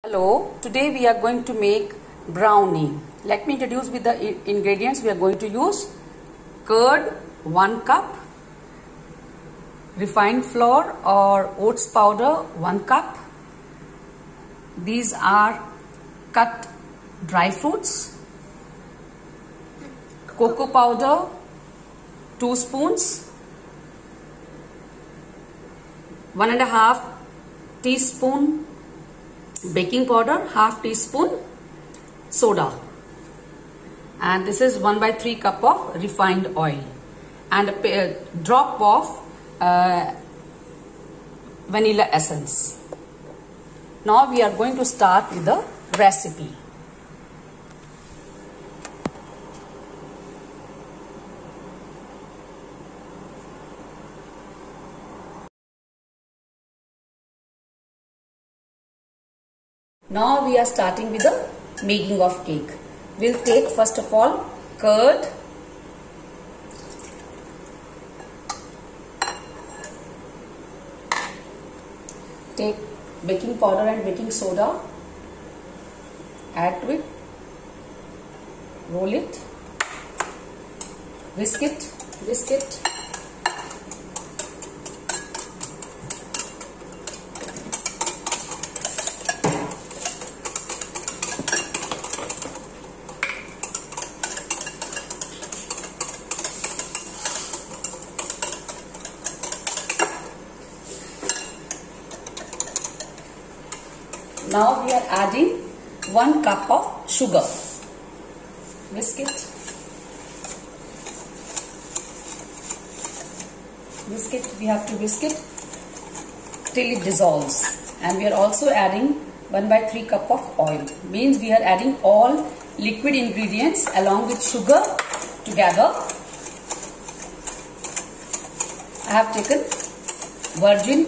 Hello, today we are going to make brownie. Let me introduce with the ingredients. We are going to use curd 1 cup, refined flour or oats powder 1 cup. These are cut dry fruits, cocoa powder 2 spoons, 1.5 teaspoon baking powder, half teaspoon soda, and this is 1/3 cup of refined oil and a drop of vanilla essence. Now we are going to start with the recipe. Now we are starting with the making of cake. We'll take first of all curd, take baking powder and baking soda, add to it, roll it, whisk it. Now we are adding 1 cup of sugar. Whisk it. We have to whisk it till it dissolves. And we are also adding 1/3 cup of oil. Means we are adding all liquid ingredients along with sugar together. I have taken virgin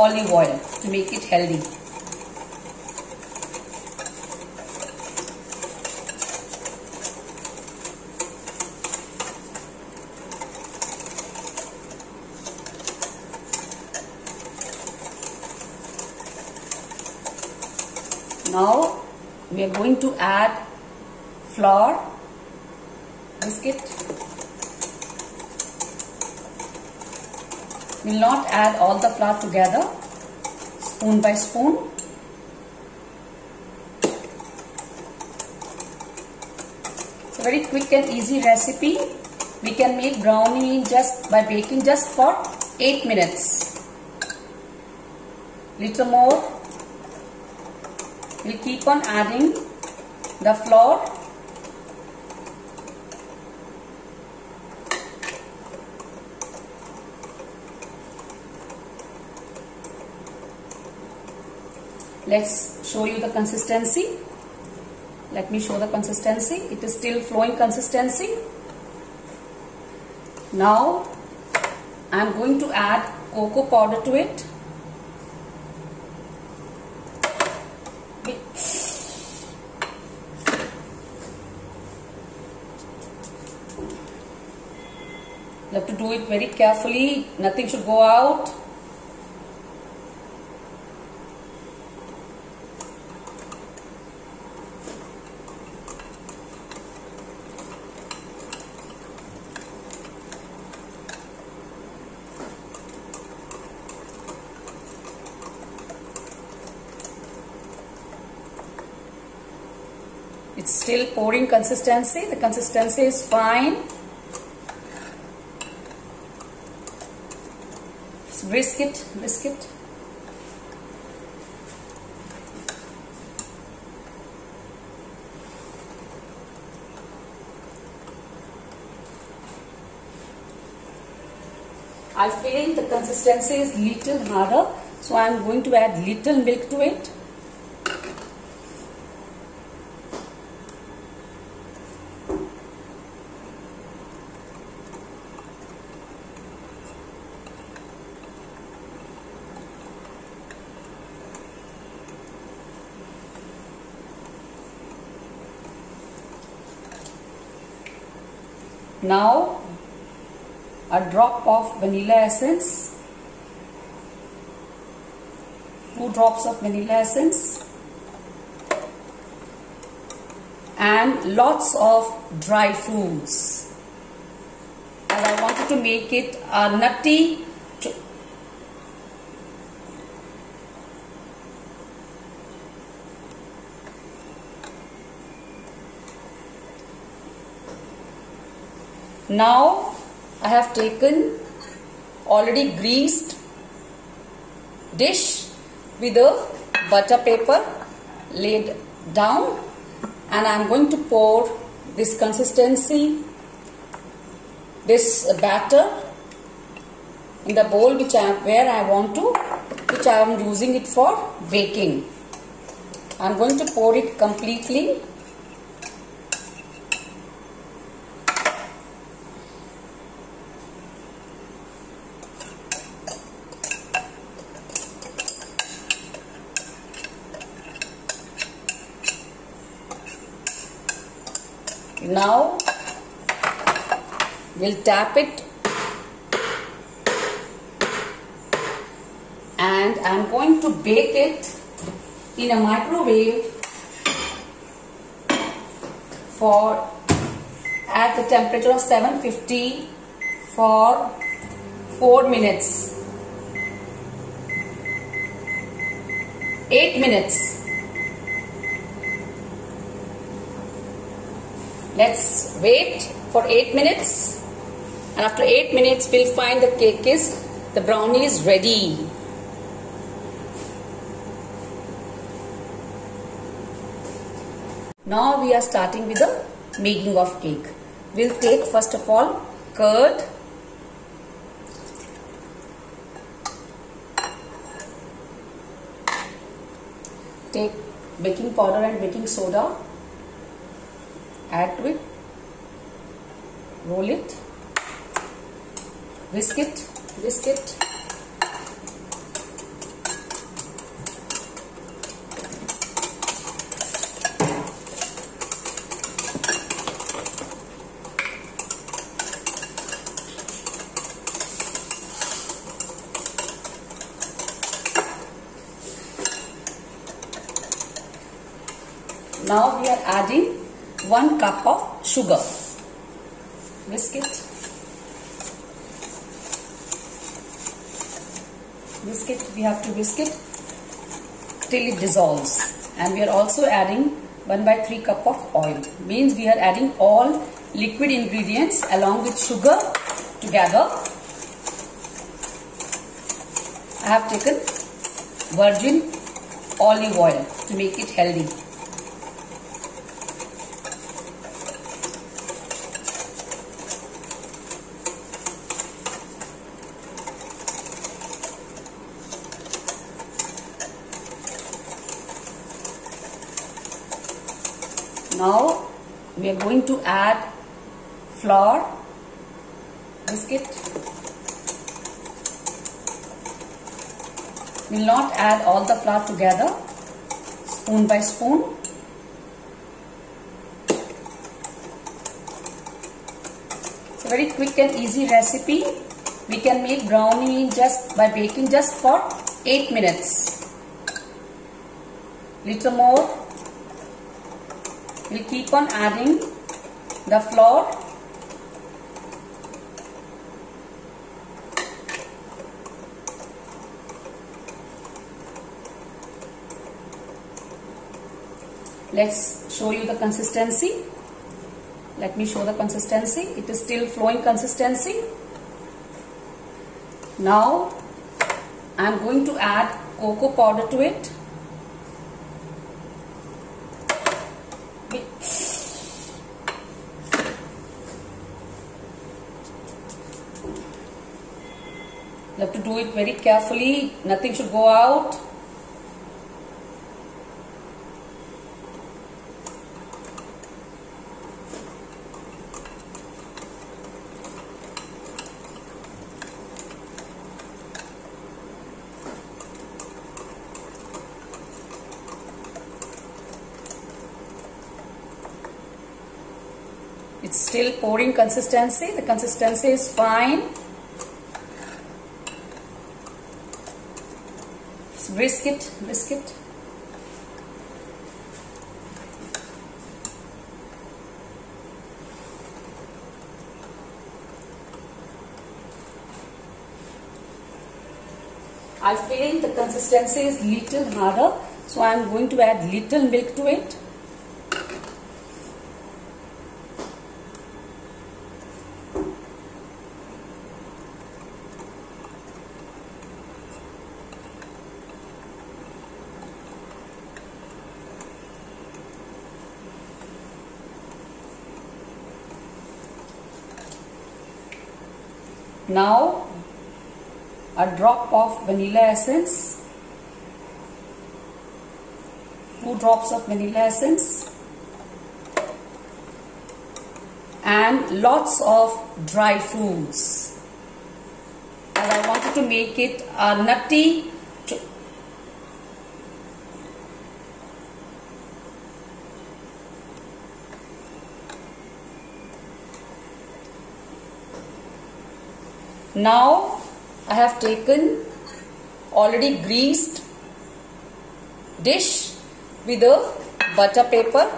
olive oil to make it healthy. Now we are going to add flour, whisk it. We will not add all the flour together, spoon by spoon. It's a very quick and easy recipe. We can make brownie just by baking just for 8 minutes. Little more. We'll keep on adding the flour. Let's show you the consistency. Let me show the consistency. It is still flowing consistency. Now I am going to add cocoa powder to it. You have to do it very carefully. Nothing should go out. It's still pouring consistency. The consistency is fine. Whisk it. I feel the consistency is little harder, so I am going to add little milk to it. Now a drop of vanilla essence, 2 drops of vanilla essence, and lots of dry fruits. And I wanted to make it a nutty. Now I have taken already greased dish with a butter paper laid down, and I am going to pour this consistency, this batter in the bowl which I am using it for baking. I am going to pour it completely. Now we'll tap it, and I'm going to bake it in a microwave at the temperature of 750 for 4 minutes. 8 minutes. Let's wait for 8 minutes, and after 8 minutes we'll find the brownie is ready. Now we are starting with the making of cake. We'll take first of all curd, take baking powder and baking soda, add to it, roll it, whisk it. Now we are adding 1 cup of sugar. Whisk it. We have to whisk it till it dissolves. And we are also adding 1/3 cup of oil. Means we are adding all liquid ingredients along with sugar together. I have taken virgin olive oil to make it healthy. Now we are going to add flour, whisk it. We will not add all the flour together, spoon by spoon. It's a very quick and easy recipe. We can make brownie just by baking just for 8 minutes. Little more. We'll keep on adding the flour. Let's show you the consistency. Let me show the consistency. It is still flowing consistency. Now I am going to add cocoa powder to it. You have to do it very carefully. Nothing should go out. It's still pouring consistency. The consistency is fine. Whisk it. I feel the consistency is little harder, so I am going to add little milk to it. Now a drop of vanilla essence, 2 drops of vanilla essence, and lots of dry fruits, and I wanted to make it a nutty Now I have taken already greased dish with a butter paper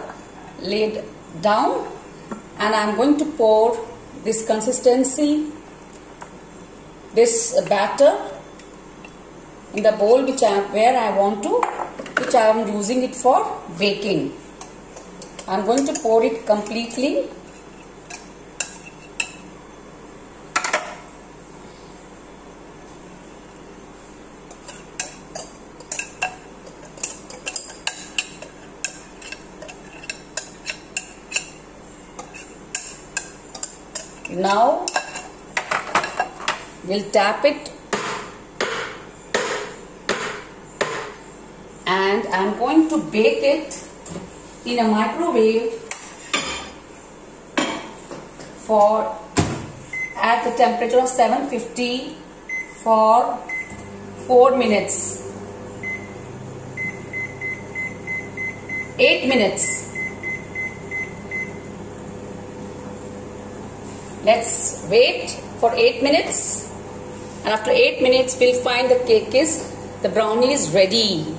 laid down, and I am going to pour this consistency, this batter in the bowl which I am using it for baking. I am going to pour it completely. Now we'll tap it, and I'm going to bake it in a microwave at the temperature of 750 for 4 minutes. 8 minutes. Let's wait for 8 minutes, and after 8 minutes we'll find the brownie is ready.